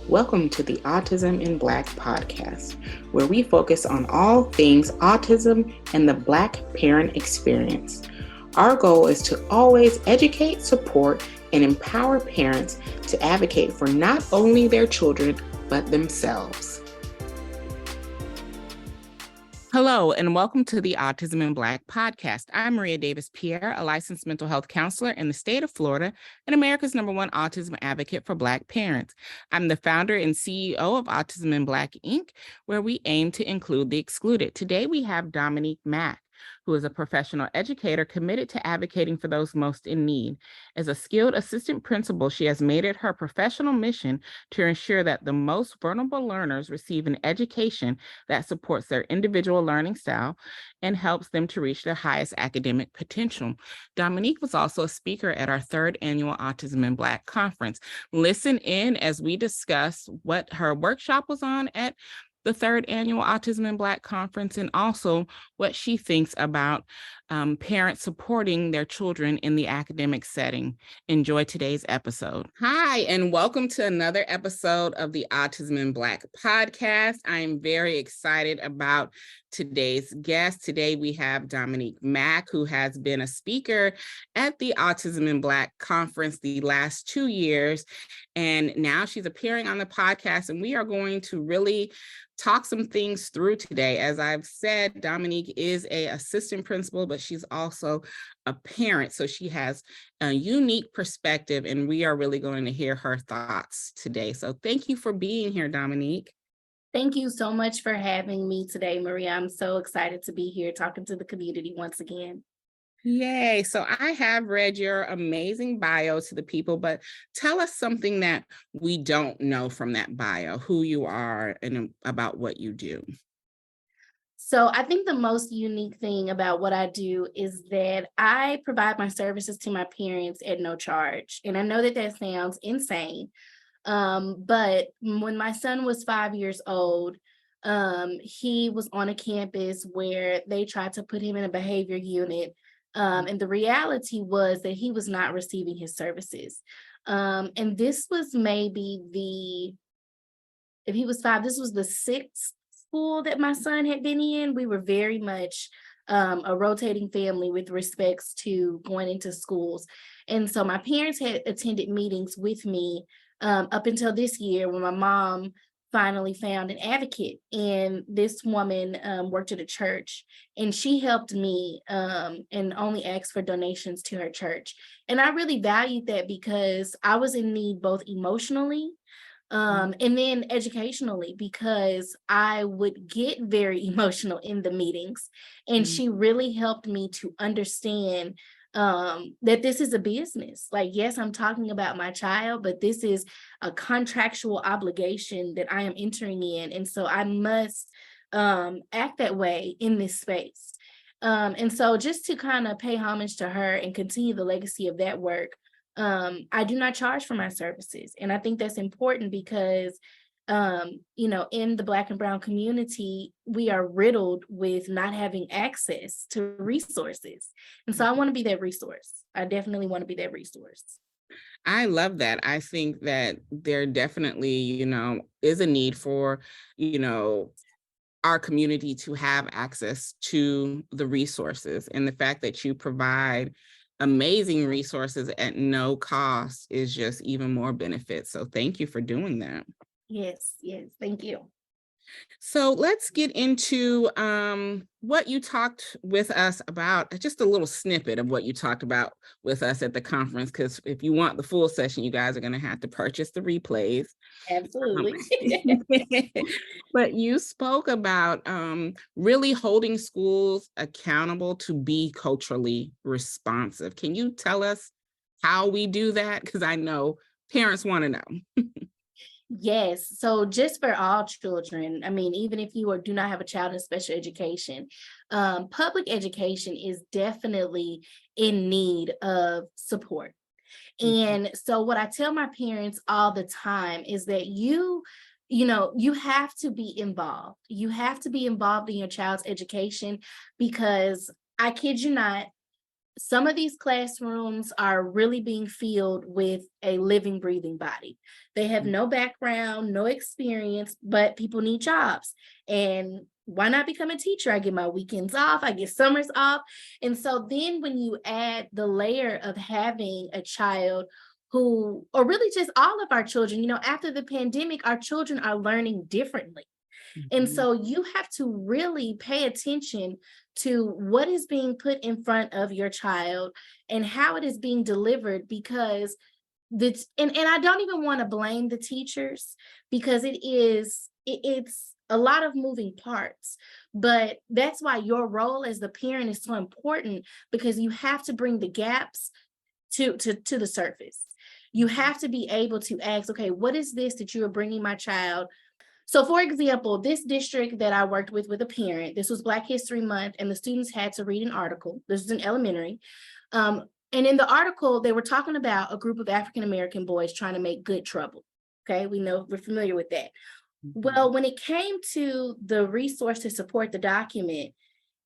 Welcome to the Autism in Black podcast, where we focus on all things autism and the Black parent experience. Our goal is to always educate, support, and empower parents to advocate for not only their children, but themselves. Hello, and welcome to the Autism in Black podcast. I'm Maria Davis-Pierre, a licensed mental health counselor in the state of Florida and America's #1 autism advocate for Black parents. I'm the founder and CEO of Autism in Black, Inc., where we aim to include the excluded. Today, we have Dominique Mack, who is a professional educator committed to advocating for those most in need. As a skilled assistant principal, she has made it her professional mission to ensure that the most vulnerable learners receive an education that supports their individual learning style and helps them to reach their highest academic potential. Dominique was also a speaker at our 3rd annual Autism in Black conference. Listen in as we discuss what her workshop was on at the 3rd annual Autism in Black conference, and also what she thinks about parents supporting their children in the academic setting. Enjoy today's episode. Hi, and welcome to another episode of the Autism in Black podcast. I am very excited about today's guest. Today we have Dominique Mack, who has been a speaker at the Autism in Black conference the last 2 years, and now she's appearing on the podcast, and we are going to really talk some things through today. As I've said, Dominique is an assistant principal, but she's also a parent. So she has a unique perspective, and we are really going to hear her thoughts today. So thank you for being here, Dominique. Thank you so much for having me today, Maria. I'm so excited to be here talking to the community once again. Yay. So I have read your amazing bio to the people, but tell us something that we don't know from that bio, who you are and about what you do. So I think the most unique thing about what I do is that I provide my services to my parents at no charge. And I know that that sounds insane. But when my son was 5 years old, he was on a campus where they tried to put him in a behavior unit. And the reality was that he was not receiving his services. And this was if he was 5, this was the 6th school that my son had been in. We were very much a rotating family with respects to going into schools. And so my parents had attended meetings with me up until this year when my mom finally found an advocate. And this woman worked at a church, and she helped me and only asked for donations to her church. And I really valued that because I was in need both emotionally and then educationally, because I would get very emotional in the meetings. And she really helped me to understand that this is a business. Like, yes, I'm talking about my child, but this is a contractual obligation that I am entering in. And so I must act that way in this space. And so just to kind of pay homage to her and continue the legacy of that work, I do not charge for my services. And I think that's important because in the Black and Brown community, we are riddled with not having access to resources. And so I want to be that resource. I definitely want to be that resource. I love that. I think that there definitely, is a need for, our community to have access to the resources. And the fact that you provide amazing resources at no cost is just even more benefit. So thank you for doing that. Yes, thank you. So let's get into what you talked with us about, just a little snippet of what you talked about with us at the conference, because if you want the full session, you guys are going to have to purchase the replays. Absolutely. But you spoke about really holding schools accountable to be culturally responsive. Can you tell us how we do that? Because I know parents want to know. Yes. So just for all children, I mean, even if you do not have a child in special education, public education is definitely in need of support. And so what I tell my parents all the time is that you have to be involved. You have to be involved in your child's education because, I kid you not, Some of these classrooms are really being filled with a living, breathing body. They have no background, no experience, but people need jobs. And why not become a teacher? I get my weekends off, I get summers off. And so then when you add the layer of having a child who, or really just all of our children, after the pandemic, our children are learning differently. And Mhm. so you have to really pay attention to what is being put in front of your child and how it is being delivered, because and I don't even want to blame the teachers, because it's a lot of moving parts. But that's why your role as the parent is so important, because you have to bring the gaps to the surface. You have to be able to ask, okay, what is this that you are bringing my child? So, for example, this district that I worked with a parent, this was Black History Month, and the students had to read an article. This is an elementary. And in the article, they were talking about a group of African American boys trying to make good trouble. Okay, we're familiar with that. Mhm. Well, when it came to the resource to support the document,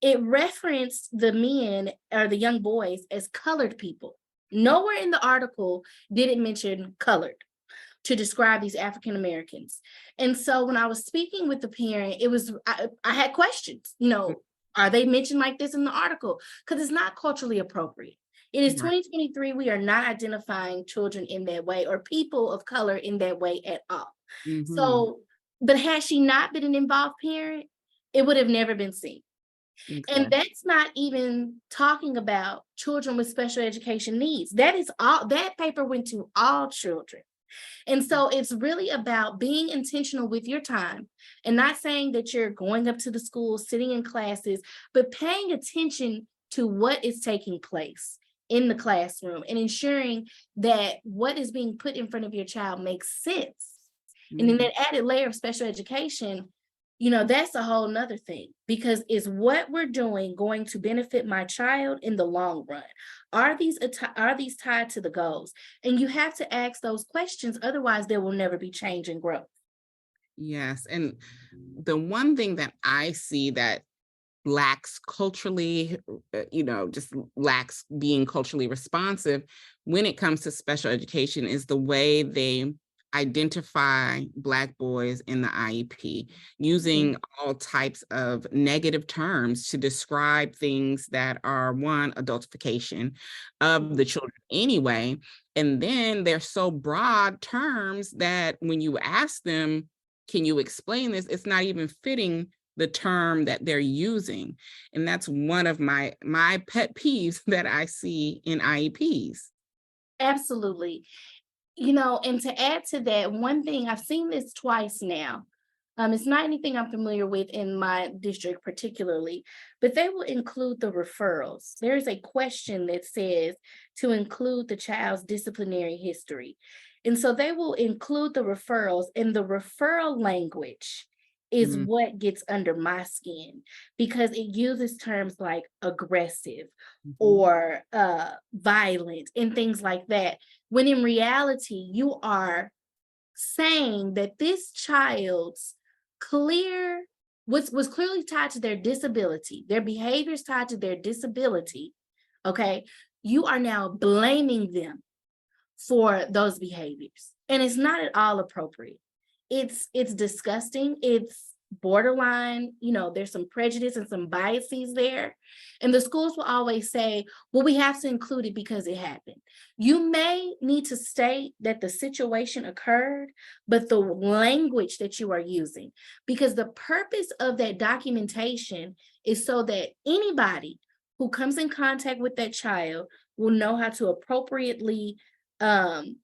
it referenced the men or the young boys as colored people. Nowhere in the article did it mention colored to describe these African Americans. And so when I was speaking with the parent, I had questions, are they mentioned like this in the article? Because it's not culturally appropriate. It is Right. 2023. We are not identifying children in that way or people of color in that way at all. Mhm. So, but had she not been an involved parent, it would have never been seen. And Exactly. that's not even talking about children with special education needs. That is all, that paper went to all children. And so it's really about being intentional with your time, and not saying that you're going up to the school, sitting in classes, but paying attention to what is taking place in the classroom and ensuring that what is being put in front of your child makes sense. And then Mhm. that added layer of special education, that's a whole nother thing, because is what we're doing going to benefit my child in the long run? Are these tied to the goals? And you have to ask those questions, otherwise there will never be change and growth. Yes. And the one thing that I see that lacks culturally, just lacks being culturally responsive when it comes to special education is the way they identify Black boys in the IEP, Mhm. using all types of negative terms to describe things that are one, adultification of the children anyway. And then they're so broad terms that when you ask them, can you explain this? It's not even fitting the term that they're using. And that's one of my pet peeves that I see in IEPs. Absolutely. And to add to that, one thing I've seen this twice now. It's not anything I'm familiar with in my district particularly, but they will include the referrals. There's a question that says to include the child's disciplinary history. And so they will include the referrals, and the referral language is Mm, what gets under my skin, because it uses terms like aggressive mhm, or violent and things like that, when in reality, you are saying that this child's clear was clearly tied to their disability, their behaviors tied to their disability. Okay. You are now blaming them for those behaviors. And it's not at all appropriate. It's disgusting. It's borderline, there's some prejudice and some biases there. And the schools will always say, well, we have to include it because it happened. You may need to state that the situation occurred, but the language that you are using, because the purpose of that documentation is so that anybody who comes in contact with that child will know how to appropriately um,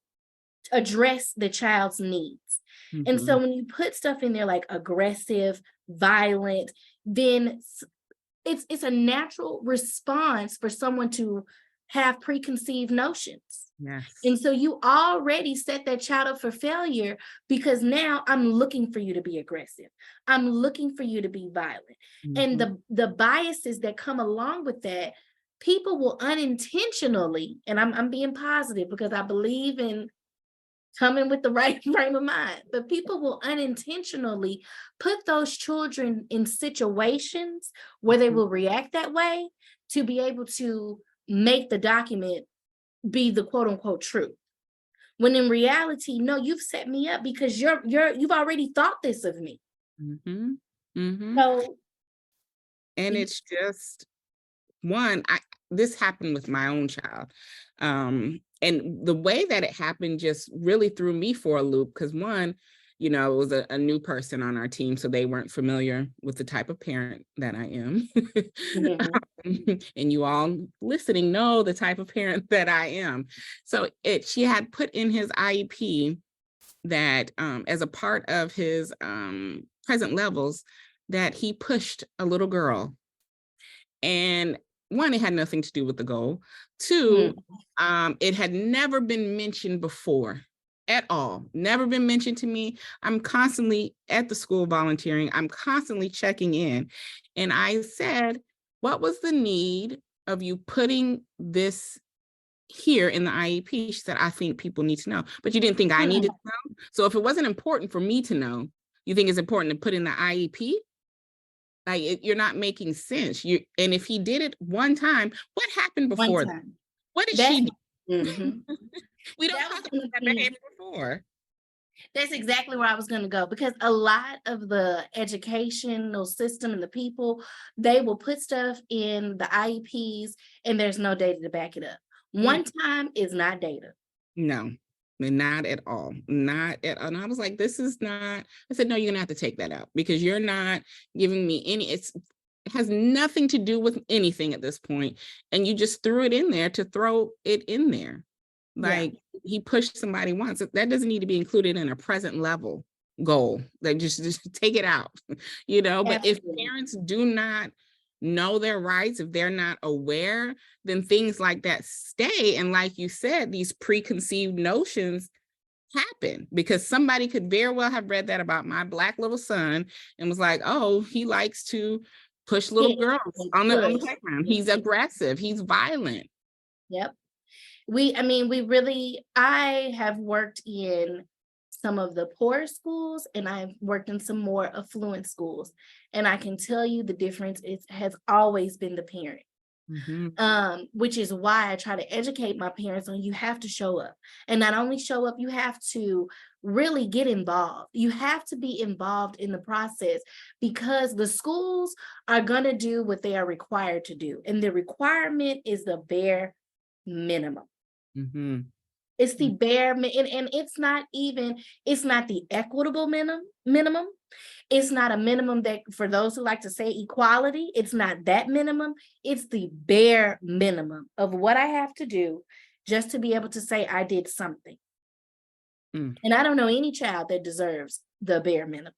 address the child's needs. And so mhm. when you put stuff in there like aggressive, violent, then it's a natural response for someone to have preconceived notions. Yes. And so you already set that child up for failure, because now I'm looking for you to be aggressive. I'm looking for you to be violent. And Mhm. the biases that come along with that, people will unintentionally, and I'm being positive because I believe in coming with the right frame of mind, but people will unintentionally put those children in situations where they Mhm. will react that way, to be able to make the document be the quote unquote truth. When in reality, no, you've set me up because you've already thought this of me. Mm-hmm. Mm-hmm. So And it's just this happened with my own child. And the way that it happened just really threw me for a loop because it was a new person on our team, so they weren't familiar with the type of parent that I am. mhm, And you all listening know the type of parent that I am. So she had put in his IEP that as a part of his present levels, that he pushed a little girl. And one, it had nothing to do with the goal. Two, it had never been mentioned before at all. Never been mentioned to me. I'm constantly at the school volunteering. I'm constantly checking in. And I said, what was the need of you putting this here in the IEP? She said, I think people need to know. But you didn't think I needed to know? So if it wasn't important for me to know, you think it's important to put in the IEP? Like you're not making sense. And if he did it one time, what happened one before that? time. What did That's she do? mhm. We don't That talk was about gonna that be behavior before. That's exactly where I was going to go, because a lot of the educational system and the people, they will put stuff in the IEPs and there's no data to back it up. Mm, One time is not data. no, not at all. Not at all. And I was like, this is not, I said, no, you're gonna have to take that out because you're not giving me it has nothing to do with anything at this point. And you just threw it in there to throw it in there. Yeah. Like he pushed somebody once. That doesn't need to be included in a present level goal. Like just take it out, But if Absolutely. parents do not know their rights, if they're not aware, then things like that stay. And like you said, these preconceived notions happen because somebody could very well have read that about my Black little son and was like, oh, he likes to push little Hit girls and on the push. playground. He's aggressive. He's violent. Yep. I have worked in some of the poor schools and I've worked in some more affluent schools. And I can tell you the difference has always been the parent. Mhm. Which is why I try to educate my parents on you have to show up. And not only show up, you have to really get involved. You have to be involved in the process because the schools are going to do what they are required to do. And the requirement is the bare minimum. Mhm. It's the bare and it's not the equitable minimum. It's not a minimum that for those who like to say equality, it's not that minimum. It's the bare minimum of what I have to do just to be able to say I did something. Mm. And I don't know any child that deserves the bare minimum.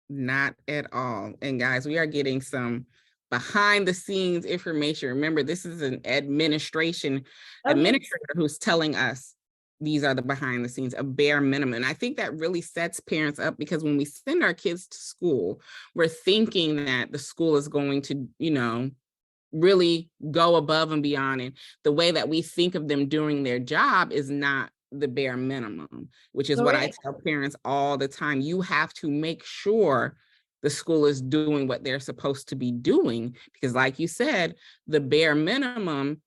Not at all. And guys, we are getting some behind the scenes information. Remember, this is an Oh, yes. administrator who's telling us these are the behind the scenes, a bare minimum. And I think that really sets parents up because when we send our kids to school, we're thinking that the school is going to, really go above and beyond. And the way that we think of them doing their job is not the bare minimum, which is what I Correct. tell parents all the time. You have to make sure the school is doing what they're supposed to be doing, because like you said, the bare minimum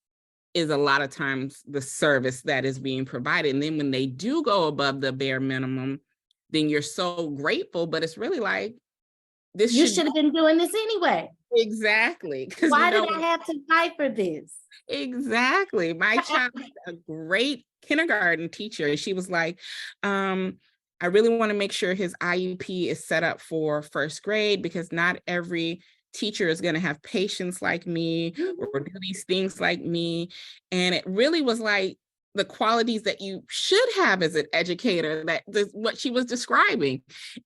is a lot of times the service that is being provided. And then when they do go above the bare minimum, then you're so grateful, but it's really like, this You should should have been doing this anyway. exactly, because Why did I have to fight for this? exactly. My child had a great kindergarten teacher. And she was like, I really want to make sure his IEP is set up for first grade because not every teacher is going to have patience like me or do these things like me. And it really was like the qualities that you should have as an educator, what she was describing.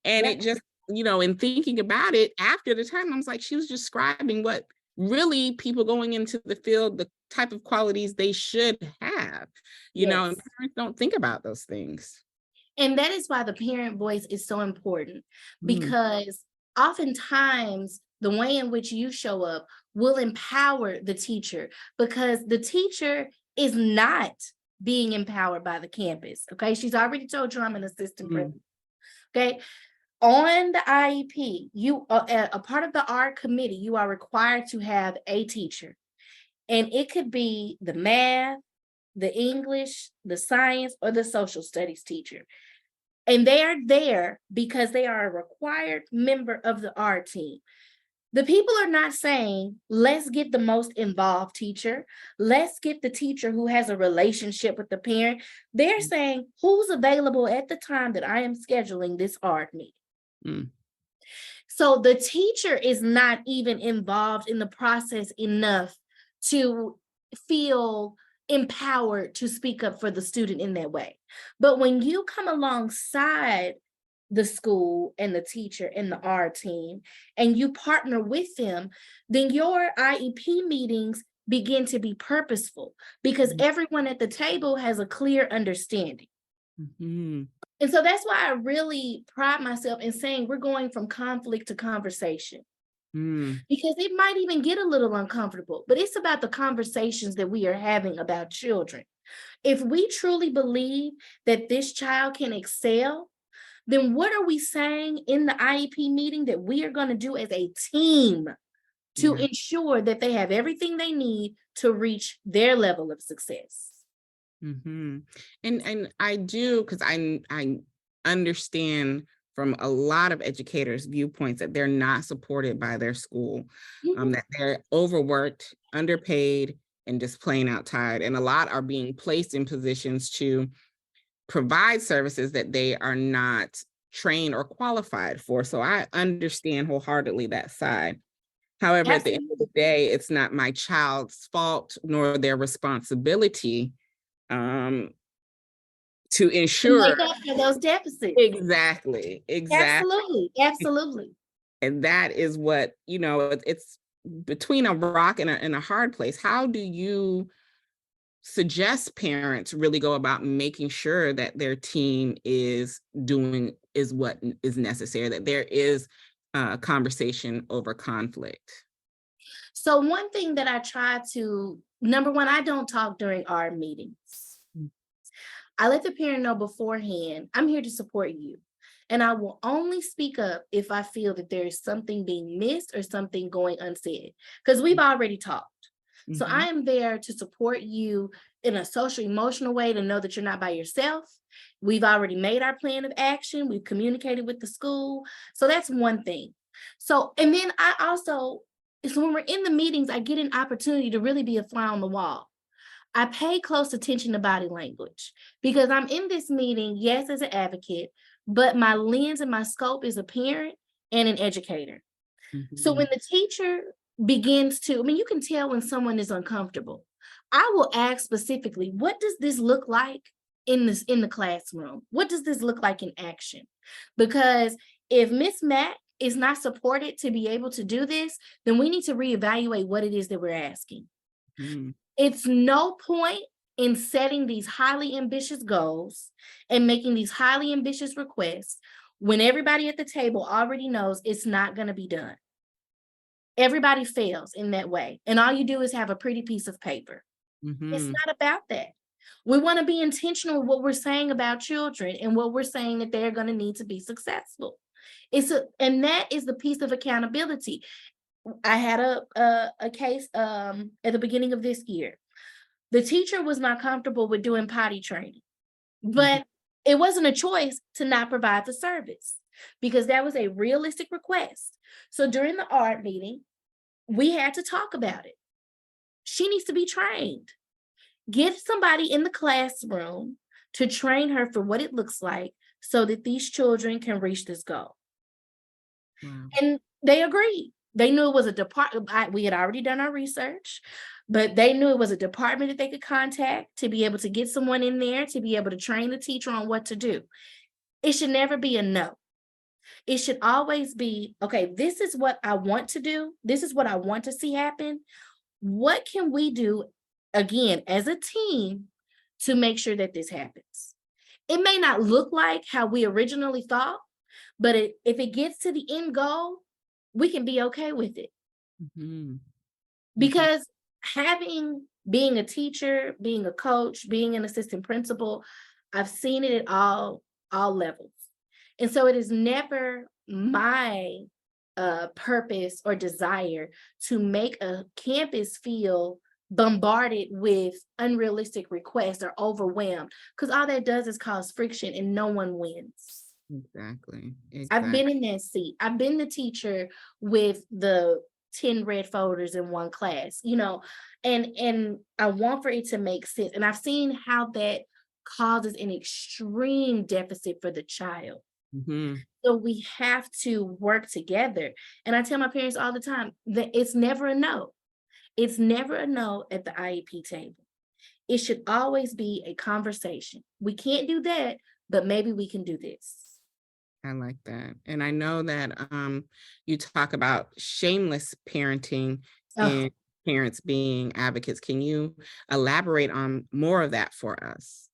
And Yep. it just, in thinking about it after the time, I was like, she was describing what really people going into the field, the type of qualities they should have, and Yes. parents don't think about those things. And that is why the parent voice is so important, Mm. because oftentimes the way in which you show up will empower the teacher because the teacher is not being empowered by the campus. Okay. She's already told you I'm an assistant principal. Okay. On the IEP, you a part of the R committee, you are required to have a teacher. And it could be the math, the English, the science, or the social studies teacher. And they are there because they are a required member of the R team. The people are not saying, let's get the most involved teacher. Let's get the teacher who has a relationship with the parent. They're saying, who's available at the time that I am scheduling this art meeting? Mm. So the teacher is not even involved in the process enough to feel empowered to speak up for the student in that way. But when you come alongside the school and the teacher and the R team, and you partner with them, then your IEP meetings begin to be purposeful because everyone at the table has a clear understanding. Mm-hmm. And so that's why I really pride myself in saying we're going from conflict to conversation. Because it might even get a little uncomfortable, but it's about the conversations that we are having about children. If we truly believe that this child can excel, then what are we saying in the IEP meeting that we are going to do as a team to ensure that they have everything they need to reach their level of success? Mm-hmm. And I do, because I understand from a lot of educators' viewpoints that they're not supported by their school, that they're overworked, underpaid, and just plain out tired. And a lot are being placed in positions to provide services that they are not trained or qualified for. So I understand wholeheartedly that side. However, at the end of the day, it's not my child's fault nor their responsibility to ensure make up for those deficits. exactly. Absolutely. And that is what, it's between a rock and a hard place. How do you suggest parents really go about making sure that their team is what is necessary, that there is a conversation over conflict? So one thing that I try to, number one, I don't talk during our meetings. I let the parent know beforehand, I'm here to support you. And I will only speak up if I feel that there is something being missed or something going unsaid, because we've already talked. So I am there to support you in a social emotional way, to know that you're not by yourself. We've already made our plan of action. We've communicated with the school. So that's one thing. So, and then I also, so when we're in the meetings, I get an opportunity to really be a fly on the wall. I pay close attention to body language because I'm in this meeting, yes, as an advocate, but my lens and my scope is a parent and an educator. So when the teacher begins to, I mean, you can tell when someone is uncomfortable. I will ask specifically, what does this look like in the classroom? What does this look like in action? Because if Miss Mack is not supported to be able to do this, then we need to reevaluate what it is that we're asking. It's no point in setting these highly ambitious goals and making these highly ambitious requests when everybody at the table already knows it's not going to be done. Everybody fails in that way. And all you do is have a pretty piece of paper. It's not about that. We want to be intentional with what we're saying about children and what we're saying that they're going to need to be successful. And that is the piece of accountability. I had a case at the beginning of this year. The teacher was not comfortable with doing potty training, but it wasn't a choice to not provide the service because that was a realistic request. So during the art meeting, we had to talk about it. She needs to be trained. Get somebody in the classroom to train her for what it looks like so that these children can reach this goal. Wow. And they agreed. They knew it was a department. We had already done our research, but they knew it was a department that they could contact to be able to get someone in there to be able to train the teacher on what to do. It should never be a no. It should always be, okay, this is what I want to do. This is what I want to see happen. What can we do, again, as a team to make sure that this happens? It may not look like how we originally thought, but if it gets to the end goal, we can be okay with it. Because being a teacher, being a coach, being an assistant principal, I've seen it at all levels. And so it is never my purpose or desire to make a campus feel bombarded with unrealistic requests or overwhelmed, because all that does is cause friction and no one wins. Exactly. I've been Exactly. in that seat. I've been the teacher with the 10 red folders in one class, and I want for it to make sense. And I've seen how that causes an extreme deficit for the child. Mm-hmm. So we have to work together. And I tell my parents all the time that it's never a no. It's never a no at the IEP table. It should always be a conversation. We can't do that, but maybe we can do this. I like that. And I know that you talk about shameless parenting Oh, and parents being advocates. Can you elaborate on more of that for us?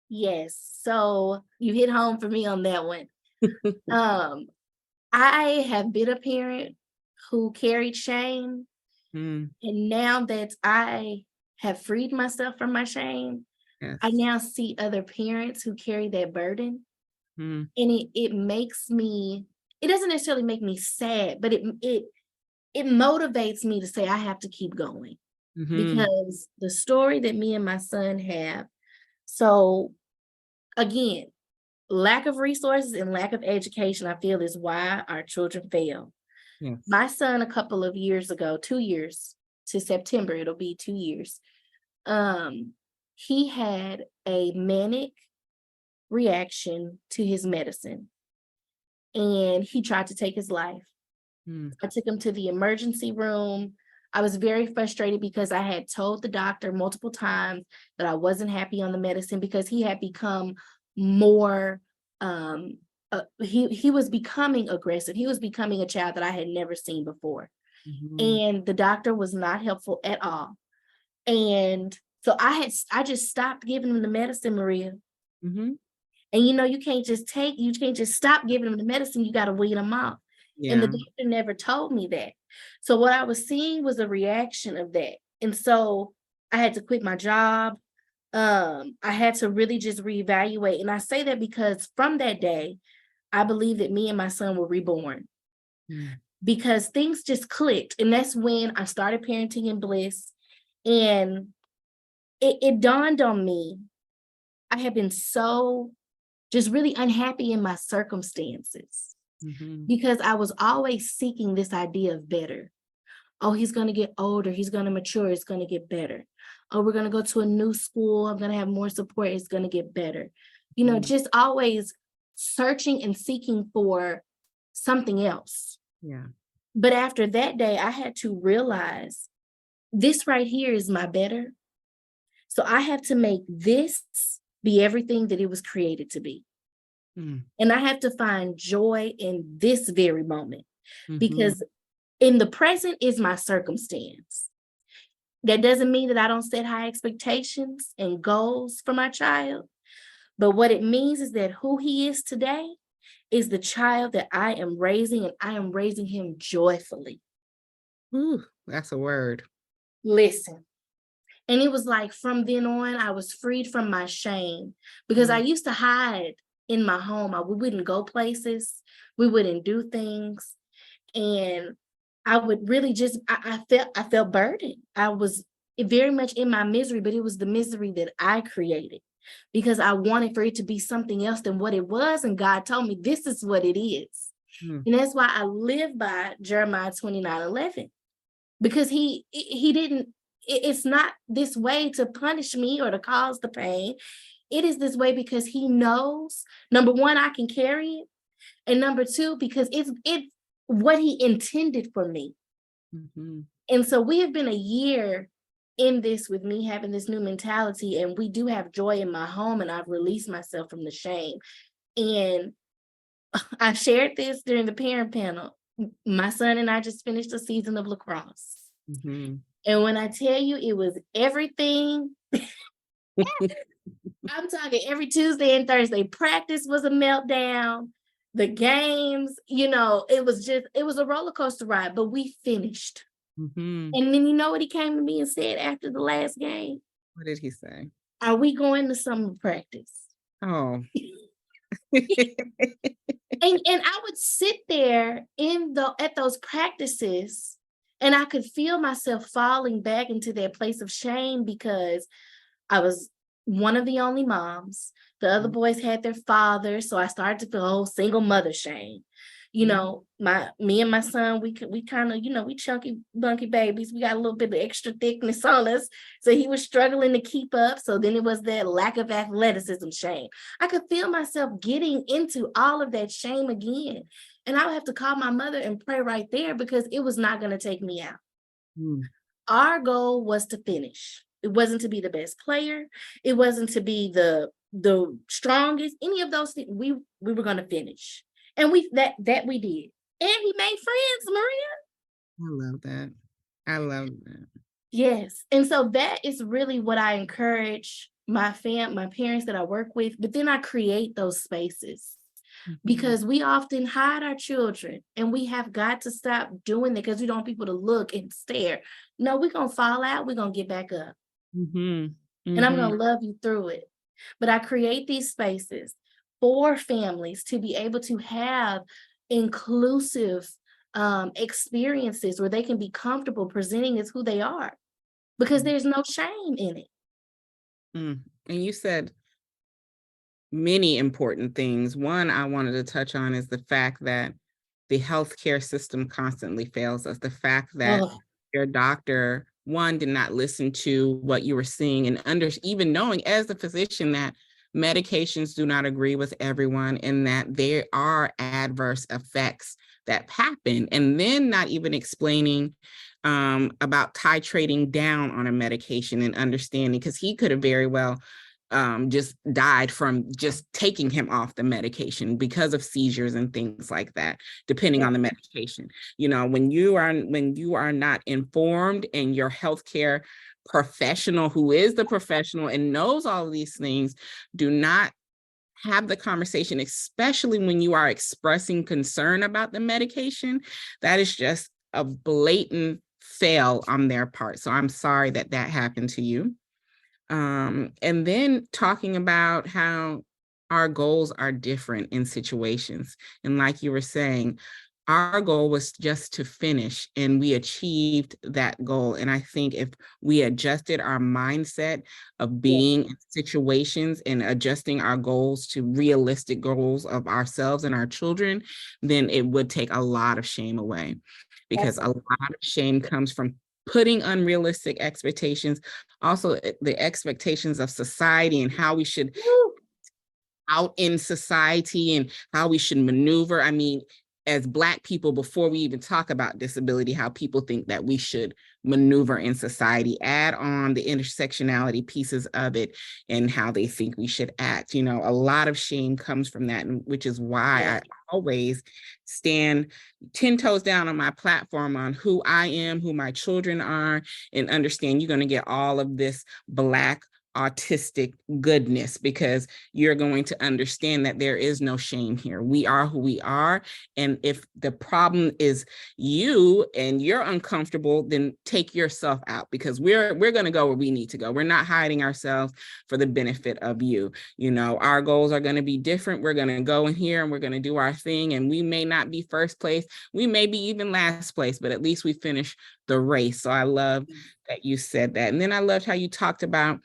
yes. So you hit home for me on that one. Um, I have been a parent who carried shame. Mm, And now that I have freed myself from my shame, I yes. now see other parents who carry that burden. Mm, And it makes me, it doesn't necessarily make me sad, but it motivates me to say I have to keep going, mm-hmm. because the story that me and my son have. So again, lack of resources and lack of education, I feel, is why our children fail. Yes. My son, a couple of years ago, 2 years to September, it'll be 2 years. Um, he had a manic reaction to his medicine and he tried to take his life. Mm, I took him to the emergency room. I was very frustrated because I had told the doctor multiple times that I wasn't happy on the medicine, because he had become more he was becoming aggressive. He was becoming a child that I had never seen before. mm-hmm. And the doctor was not helpful at all. And so I just stopped giving him the medicine, Maria. Mm-hmm. And you can't just stop giving them the medicine, you gotta wean them off. And the Yeah. doctor never told me that. So what I was seeing was a reaction of that. And so I had to quit my job. I had to really just reevaluate. And I say that because from that day, I believe that me and my son were reborn, Mm, because things just clicked. And that's when I started parenting in bliss. And it dawned on me, I had been so just really unhappy in my circumstances, mm-hmm. because I was always seeking this idea of better. Oh, he's going to get older. He's going to mature. It's going to get better. Oh, we're going to go to a new school. I'm going to have more support. It's going to get better. Mm, Just always searching and seeking for something else. yeah. But after that day, I had to realize this right here is my better. So I have to make this be everything that it was created to be. Mm, And I have to find joy in this very moment, mm-hmm. because in the present is my circumstance. That doesn't mean that I don't set high expectations and goals for my child. But what it means is that who he is today is the child that I am raising, and I am raising him joyfully. Ooh, that's a word. Listen. And it was like from then on, I was freed from my shame, because I Mm, used to hide in my home. We wouldn't go places, we wouldn't do things. And I would really just I felt burdened. I was very much in my misery, but it was the misery that I created, because I wanted for it to be something else than what it was. And God told me this is what it is. mm, And that's why I live by Jeremiah 29:11, because he didn't, it's not this way to punish me or to cause the pain. It is this way because he knows, number one, I can carry it. And number two, because it's what he intended for me. mm-hmm. And so we have been a year in this with me having this new mentality, and we do have joy in my home, and I've released myself from the shame. And I shared this during the parent panel. My son and I just finished a season of lacrosse. Mm-hmm. And when I tell you it was everything, I'm talking every Tuesday and Thursday. Practice was a meltdown. The games, it was a roller coaster ride, but we finished. Mm-hmm. And then you know what he came to me and said after the last game? What did he say? Are we going to summer practice? Oh. And I would sit there at those practices And I could feel myself falling back into that place of shame because I was one of the only moms. The other boys had their fathers, so I started to feel, oh, single mother shame. You Mhm. know, me and my son, we kind of, we chunky bunky babies. We got a little bit of extra thickness on us, so he was struggling to keep up. So then it was that lack of athleticism shame. I could feel myself getting into all of that shame again, and I would have to call my mother and pray right there because it was not going to take me out. Mm. Our goal was to finish. It wasn't to be the best player. It wasn't to be the strongest. Any of those things. We were going to finish, and that we did. And he made friends, Maria. I love that. I love that. Yes, and so that is really what I encourage my parents that I work with. But then I create those spaces Mhm. because we often hide our children, and we have got to stop doing that because we don't want people to look and stare. No, we're gonna fall out. We're gonna get back up. Mhm. And I'm Mhm. gonna love you through it. But I create these spaces for families to be able to have inclusive experiences where they can be comfortable presenting as who they are because Mm. there's no shame in it. Mm. And you said many important things. One I wanted to touch on is the fact that the healthcare system constantly fails us. The fact that Oh, your doctor, one, did not listen to what you were seeing and even knowing as a physician that medications do not agree with everyone and that there are adverse effects that happen. And then not even explaining about titrating down on a medication and understanding, because he could have very well just died from just taking him off the medication because of seizures and things like that, depending yeah, on the medication. When you are not informed and your healthcare professional, who is the professional and knows all of these things, do not have the conversation, especially when you are expressing concern about the medication, that is just a blatant fail on their part. So I'm sorry that that happened to you. And then talking about how our goals are different in situations. And like you were saying, our goal was just to finish, and we achieved that goal. And I think if we adjusted our mindset of yeah, being in situations and adjusting our goals to realistic goals of ourselves and our children, then it would take a lot of shame away, because a absolutely. lot of shame comes from putting unrealistic expectations, also the expectations of society and how we should Woo. out in society and how we should maneuver. I mean, as Black people, before we even talk about disability, how people think that we should maneuver in society, add on the intersectionality pieces of it and how they think we should act. A lot of shame comes from that, which is why Yeah. I always stand 10 toes down on my platform on who I am, who my children are, and understand you're going to get all of this Black autistic goodness, because you're going to understand that there is no shame here. We are who we are. And if the problem is you and you're uncomfortable, then take yourself out, because we're going to go where we need to go. We're not hiding ourselves for the benefit of you. Our goals are going to be different. We're going to go in here and we're going to do our thing. And we may not be first place. We may be even last place, but at least we finish the race. So I love that you said that. And then I loved how you talked about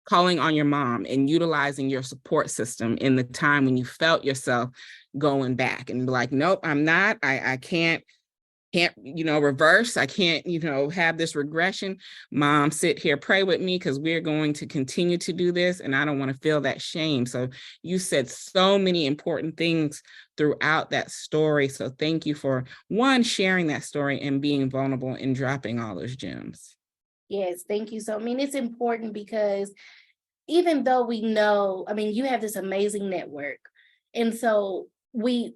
calling on your mom and utilizing your support system in the time when you felt yourself going back and be like, nope, I'm not, I can't, reverse. I can't, have this regression. Mom, sit here, pray with me, because we're going to continue to do this. And I don't want to feel that shame. So you said so many important things throughout that story. So thank you for, one, sharing that story and being vulnerable and dropping all those gems. Yes, thank you. So, I mean, it's important because even though we know, I mean, you have this amazing network. And so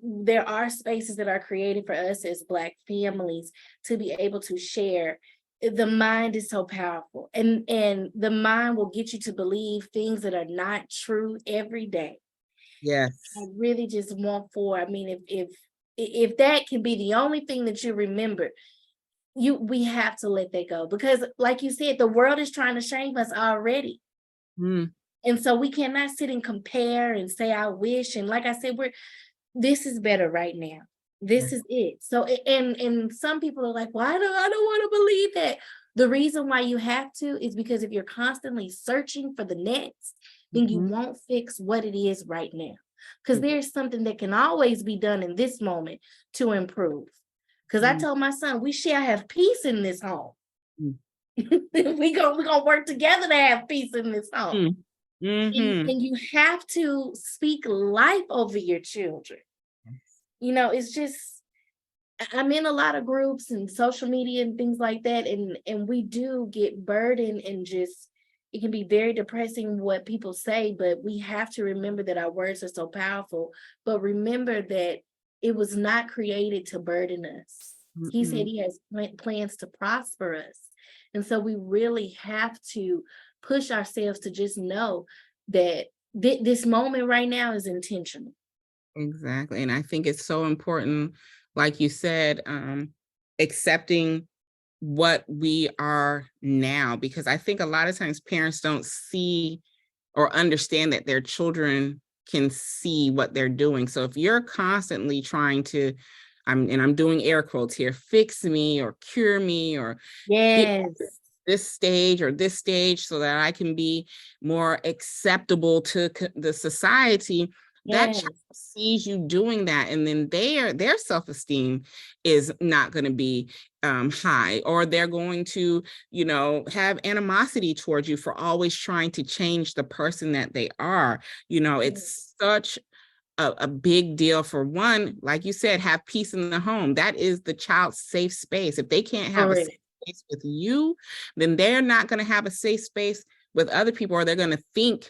there are spaces that are created for us as Black families to be able to share. The mind is so powerful, and the mind will get you to believe things that are not true every day. I Yes. really just want for, I mean, if that can be the only thing that you remember, we have to let that go because like you said, the world is trying to shame us already. Mm. And so we cannot sit and compare and say, I wish. And like I said, this is better right now. This is it. So, and some people are like, well, I don't want to believe that. The reason why you have to is because if you're constantly searching for the next, then you Mhm. won't fix what it is right now. Because there's something that can always be done in this moment to improve. Because I Mm, told my son, we shall have peace in this home. mm, we gonna work together to have peace in this home. mm. Mhm. And you have to speak life over your children. It's just I'm in a lot of groups and social media and things like that, and we do get burdened and just it can be very depressing what people say, but we have to remember that our words are so powerful. But remember that it was not created to burden us. He said Mm-mm. he has plans to prosper us. And so we really have to push ourselves to just know that this moment right now is intentional. Exactly. And I think it's so important, like you said, accepting what we are now, because I think a lot of times parents don't see or understand that their children can see what they're doing. So if you're constantly trying to, I'm doing air quotes here, fix me or cure me or get Yes. this stage or this stage so that I can be more acceptable to the society, that Yes. child sees you doing that, and then their self-esteem is not going to be high, or they're going to, have animosity towards you for always trying to change the person that they are. It's such a big deal. For one, like you said, have peace in the home. That is the child's safe space. If they can't have a Correct. safe space with you, then they're not going to have a safe space with other people, or they're going to think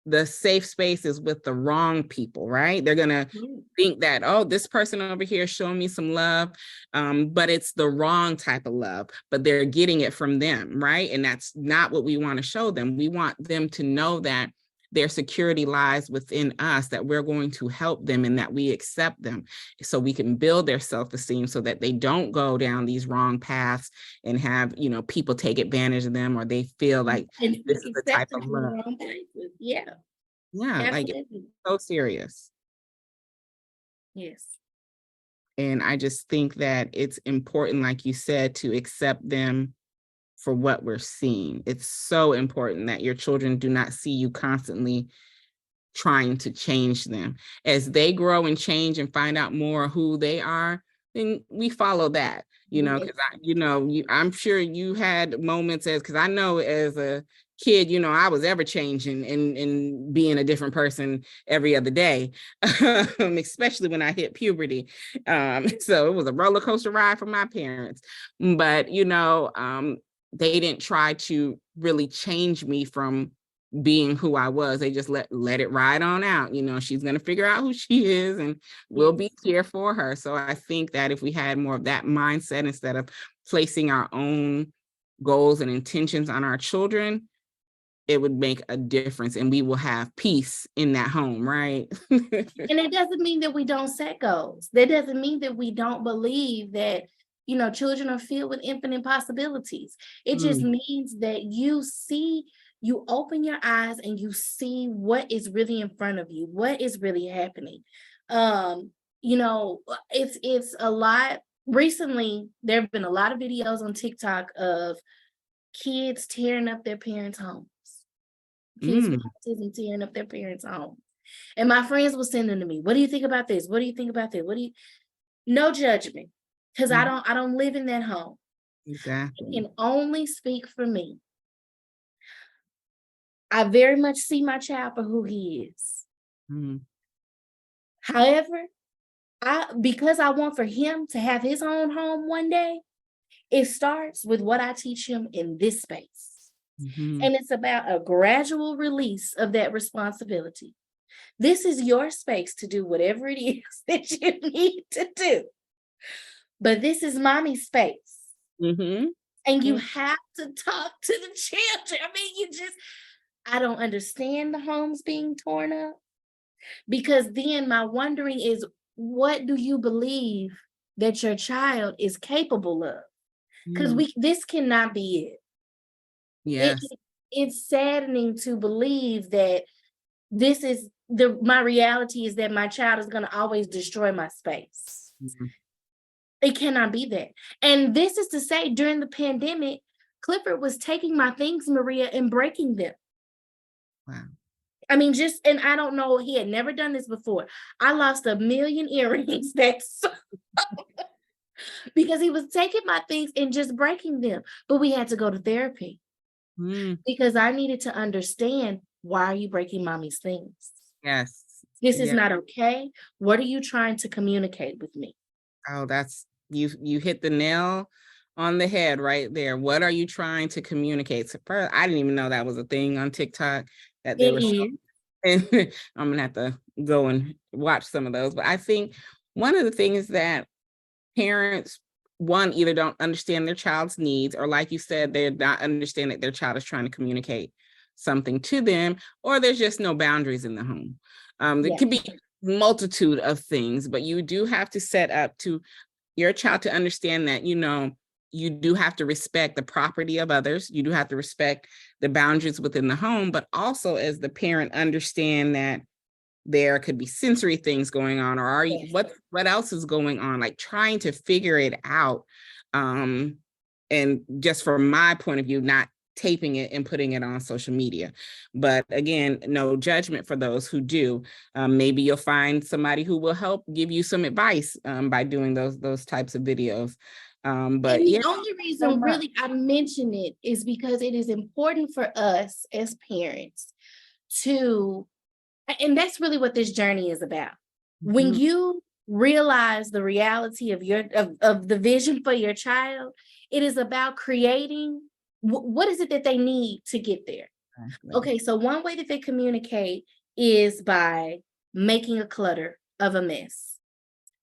the safe space is with the wrong people, right? They're going to think that, oh, this person over here is showing me some love, but it's the wrong type of love, but they're getting it from them, right? And that's not what we want to show them. We want them to know that their security lies within us, that we're going to help them and that we accept them, so we can build their self-esteem so that they don't go down these wrong paths and have, people take advantage of them, or they feel like And this is the type of acceptance in the love. wrong places. Yeah, Yeah, like it's absolutely. so serious. Yes. And I just think that it's important, like you said, to accept them for what we're seeing. It's so important that your children do not see you constantly trying to change them. As they grow and change and find out more who they are, then we follow that, Yes. because I'm sure you had moments, because I know as a kid, I was ever changing and being a different person every other day, especially when I hit puberty. So it was a roller coaster ride for my parents. But, they didn't try to really change me from being who I was. They just let it ride on out. She's going to figure out who she is, and we'll Yes. be here for her. So I think that if we had more of that mindset instead of placing our own goals and intentions on our children, it would make a difference, and we will have peace in that home, right? And it doesn't mean that we don't set goals. That doesn't mean that we don't believe that, children are filled with infinite possibilities. It just Mm, means that you open your eyes and you see what is really in front of you, what is really happening. It's a lot. Recently, there have been a lot of videos on TikTok of kids tearing up their parents' homes. Kids with mm, autism tearing up their parents' homes. And my friends will send them to me. What do you think about this? What do you think about that? No judgment. Because I mm, don't live in that home. I exactly. can only speak for me. I very much see my child for who he is. Mm, However, because I want for him to have his own home one day, it starts with what I teach him in this space. mhm, And it's about a gradual release of that responsibility. This is your space to do whatever it is that you need to do. But this is mommy's space. mhm, And you mm, have to talk to the children. I mean, I don't understand the homes being torn up, because then my wondering is, what do you believe that your child is capable of? Because mm. this cannot be it. It Yes. it's saddening to believe that this is my reality is that my child is going to always destroy my space. Mhm. It cannot be that. And this is to say, during the pandemic, Clifford was taking my things, Maria, and breaking them. Wow. I mean, and I don't know, he had never done this before. I lost 1,000,000 earrings because he was taking my things and just breaking them. But we had to go to therapy Mm, because I needed to understand, why are you breaking mommy's things? yes. This is Yeah. not okay. What are you trying to communicate with me? Oh, that's you hit the nail on the head right there. What are you trying to communicate? So first, I didn't even know that was a thing on TikTok that they It were is. showing. I'm gonna have to go and watch some of those. But I think one of the things that parents, one, either don't understand their child's needs, or like you said, they're not understanding that their child is trying to communicate something to them, or there's just no boundaries in the home. There Yeah. could be multitude of things, but you do have to set up to your child to understand that, you do have to respect the property of others. You do have to respect the boundaries within the home, but also as the parent understand that there could be sensory things going on, or are you, Yes. what else is going on, like trying to figure it out. And just from my point of view, not taping it and putting it on social media. But again, no judgment for those who do. Maybe you'll find somebody who will help give you some advice by doing those types of videos. But And the yeah, only so reason much. really I mention it is because it is important for us as parents to, and that's really what this journey is about. When Mhm. you realize the reality of of the vision for your child, it is about creating, what is it that they need to get there. Exactly. Okay, so one way that they communicate is by making a clutter of a mess.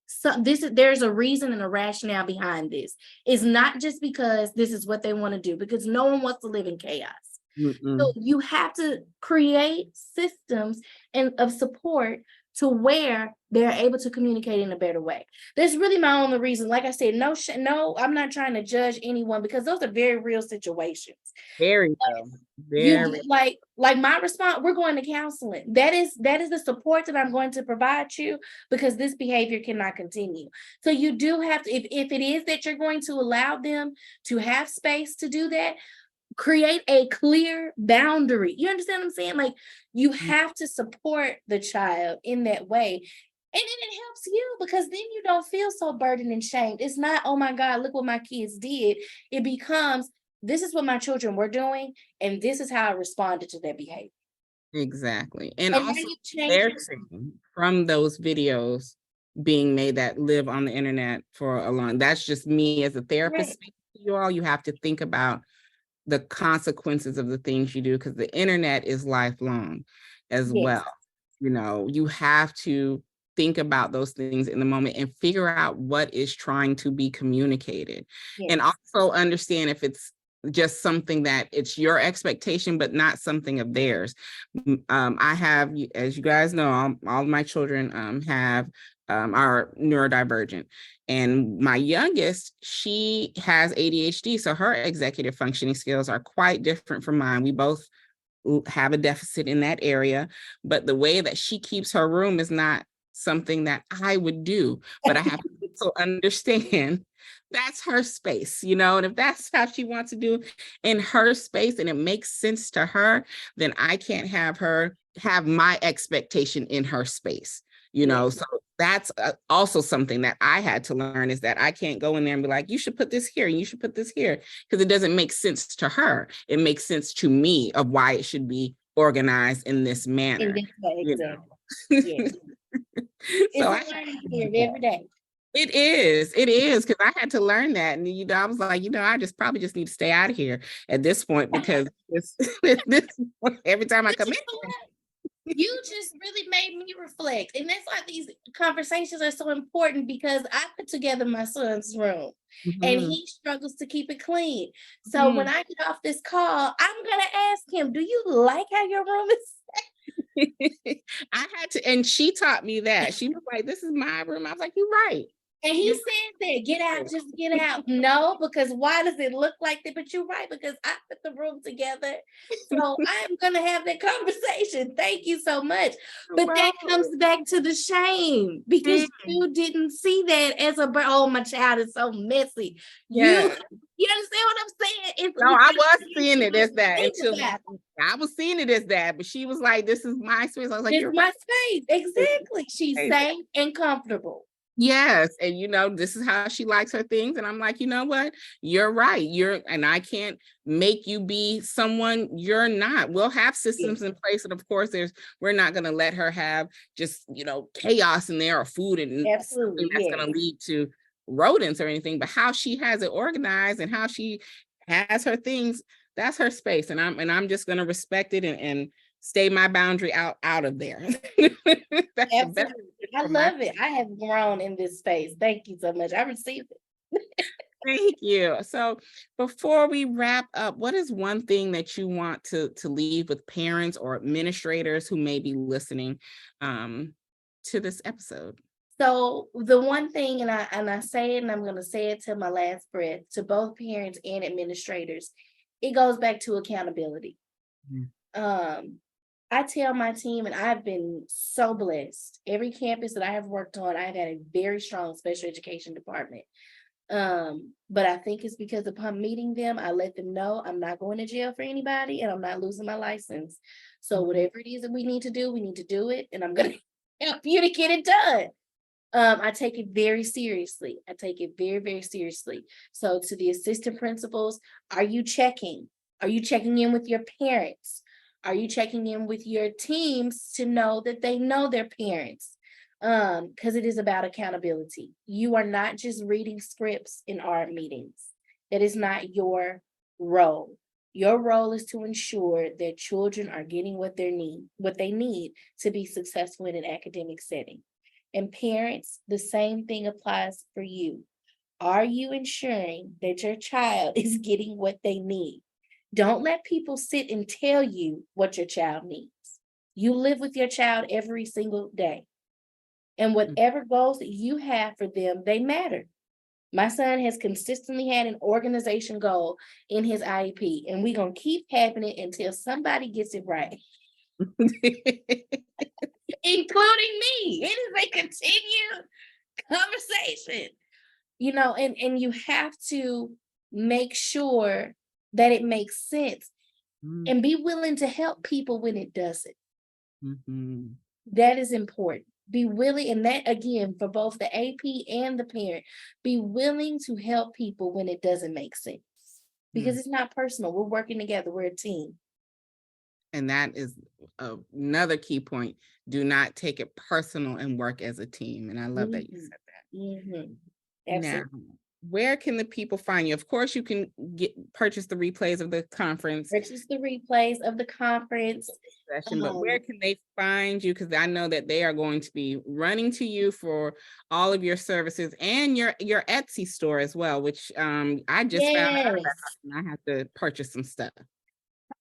So there's a reason and a rationale behind this. It's not just because this is what they want to do, because no one wants to live in chaos. So Mm-mm. you have to create systems and of support to where they're able to communicate in a better way. That's really my only reason. Like I said, no, I'm not trying to judge anyone because those are very real situations. Very well. You Very. like my response, we're going to counseling. That is the support that I'm going to provide you, because this behavior cannot continue. So you do have to, if it is that you're going to allow them to have space to do that, create a clear boundary. You understand what I'm saying? Like, you have to support the child in that way. And then it helps you because then you don't feel so burdened and shamed. It's not, oh my God, look what my kids did. It becomes, this is what my children were doing, and this is how I responded to their behavior. Exactly. And And now also you change they're your, saying from those videos being made that live on the internet for a long, that's just me as a therapist right. speaking to you all. You have to think about the consequences of the things you do, because the internet is lifelong as Yes, well. You have to think about those things in the moment and figure out what is trying to be communicated, and yes, also understand if it's just something that it's your expectation but not something of theirs. I have, as you guys know, all of my children have are neurodivergent, and my youngest, she has ADHD, so her executive functioning skills are quite different from mine. We both have a deficit in that area, but the way that she keeps her room is not something that I would do. But I have to also understand that's her space, and if that's how she wants to do in her space and it makes sense to her, then I can't have her have my expectation in her space. yes, So that's also something that I had to learn, is that I can't go in there and be like, you should put this here and you should put this here, because it doesn't make sense to her. It makes sense to me of why it should be organized in this in manner. this way, You exactly. know? Yes. So It's I a had learning to do curve that. every day. It is, because I had to learn that. And, I was like, I just probably just need to stay out of here at this point, because this every time I But come you in. know what? You just really made me reflect. And that's why these conversations are so important, because I put together my son's room and Mhm, he struggles to keep it clean. So when mhm. I get off this call, I'm going to ask him, do you like how your room is? I had to, and she taught me that. She was like, this is my room. I was like, you're right. And he said that, get out, just get out. No, because why does it look like that? But you're right, because I put the room together. So I'm going to have that conversation. Thank you so much. But that comes back to the shame, because you didn't see that as oh, my child is so messy. Yeah. You understand what I'm saying? No, I was seeing it as that until I was seeing it as that, but she was like, this is my space. I was like, this you're my right. space. Exactly. She's safe and comfortable. Yes. And this is how she likes her things. And I'm like, you know what? You're right. And I can't make you be someone you're not. We'll have systems in place. And of course, we're not going to let her have just, chaos in there or food and absolutely something that's going to lead to rodents or anything, but how she has it organized and how she has her things, that's her space. And I'm just going to respect it and stay my boundary out of there. That's absolutely. the best. I love it. I have grown in this space. Thank you so much. I received it. Thank you. So before we wrap up, what is one thing that you want to leave with parents or administrators who may be listening to this episode? So the one thing, and I say it, and I'm going to say it to my last breath, to both parents and administrators, it goes back to accountability. I tell my team, and I've been so blessed. Every campus that I have worked on, I've had a very strong special education department. But I think it's because upon meeting them, I let them know I'm not going to jail for anybody and I'm not losing my license. So whatever it is that we need to do it. And I'm going to help you to get it done. I take it very seriously. I take it very, very seriously. So to the assistant principals, are you checking? Are you checking in with your parents? Are you checking in with your teams to know that they know their parents? Because it is about accountability. You are not just reading scripts in our meetings. That is not your role. Your role is to ensure that children are getting what they need to be successful in an academic setting. And parents, the same thing applies for you. Are you ensuring that your child is getting what they need? Don't let people sit and tell you what your child needs. You live with your child every single day. And whatever goals that you have for them, they matter. My son has consistently had an organization goal in his IEP, and we're going to keep having it until somebody gets it right. Including me. It is a continued conversation. And you have to make sure that it makes sense and be willing to help people when it doesn't. That is important. Be willing, and that again, for both the AP and the parent, be willing to help people when it doesn't make sense. Because it's not personal. We're working together. We're a team. And that is another key point. Do not take it personal and work as a team. And I love that you said that. Now, where can the people find you? Of course, you can purchase the replays of the conference. Purchase the replays of the conference. But where can they find you? Because I know that they are going to be running to you for all of your services and your Etsy store as well, which I just found out about, and I have to purchase some stuff.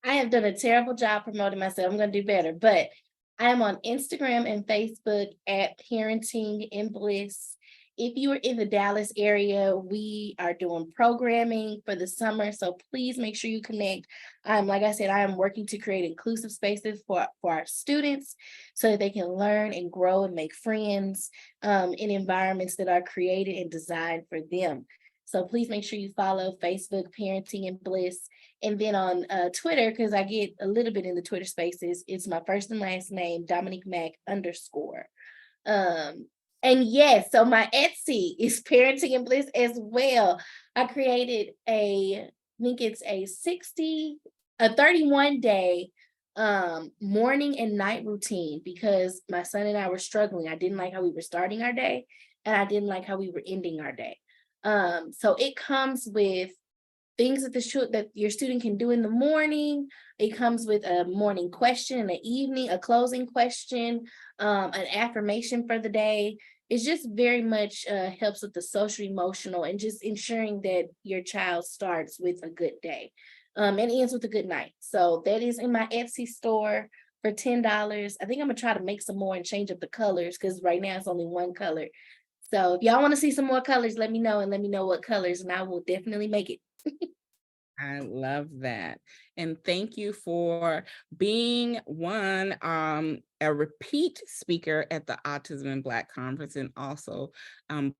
I have done a terrible job promoting myself. I'm going to do better, but I am on Instagram and Facebook at Parenting in Bliss. If you are in the Dallas area, we are doing programming for the summer, so please make sure you connect. Like I said, I am working to create inclusive spaces for our students so that they can learn and grow and make friends in environments that are created and designed for them. So please make sure you follow Facebook, Parenting in Bliss. And then on Twitter, because I get a little bit in the Twitter spaces, it's my first and last name, Dominique Mack _. And yes, so my Etsy is Parenting in Bliss as well. I created I think it's a 31-day morning and night routine because my son and I were struggling. I didn't like how we were starting our day, and I didn't like how we were ending our day. So it comes with things that your student can do in the morning. It comes with a morning question, and an evening, a closing question, an affirmation for the day. It just very much helps with the social, emotional, and just ensuring that your child starts with a good day and ends with a good night. So that is in my Etsy store for $10. I think I'm gonna try to make some more and change up the colors because right now it's only one color. So if y'all want to see some more colors, let me know and let me know what colors, and I will definitely make it. I love that. And thank you for being a repeat speaker at the Autism in Black Conference, and also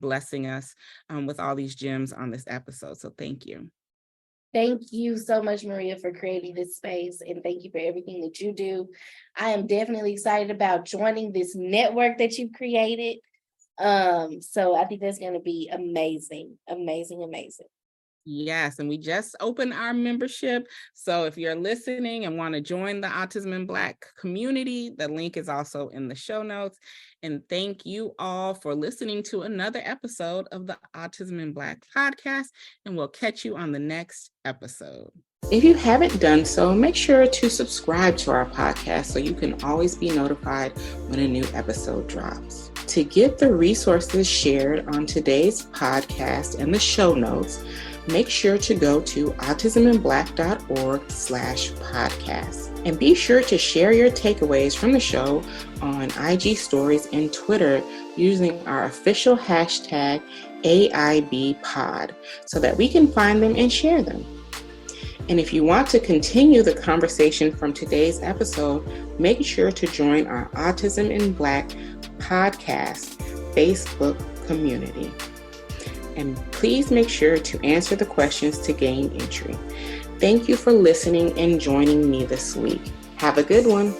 blessing us with all these gems on this episode. So thank you. Thank you so much, Maria, for creating this space, and thank you for everything that you do. I am definitely excited about joining this network that you've created. So I think that's going to be amazing, amazing, amazing. Yes, and we just opened our membership. So if you're listening and want to join the Autism in Black community, the link is also in the show notes. And thank you all for listening to another episode of the Autism in Black podcast, and we'll catch you on the next episode. If you haven't done so, make sure to subscribe to our podcast so you can always be notified when a new episode drops. To get the resources shared on today's podcast and the show notes, make sure to go to autisminblack.org/podcast. And be sure to share your takeaways from the show on IG stories and Twitter using our official hashtag AIBpod so that we can find them and share them. And if you want to continue the conversation from today's episode, make sure to join our Autism in Black podcast Facebook community. And please make sure to answer the questions to gain entry. Thank you for listening and joining me this week. Have a good one.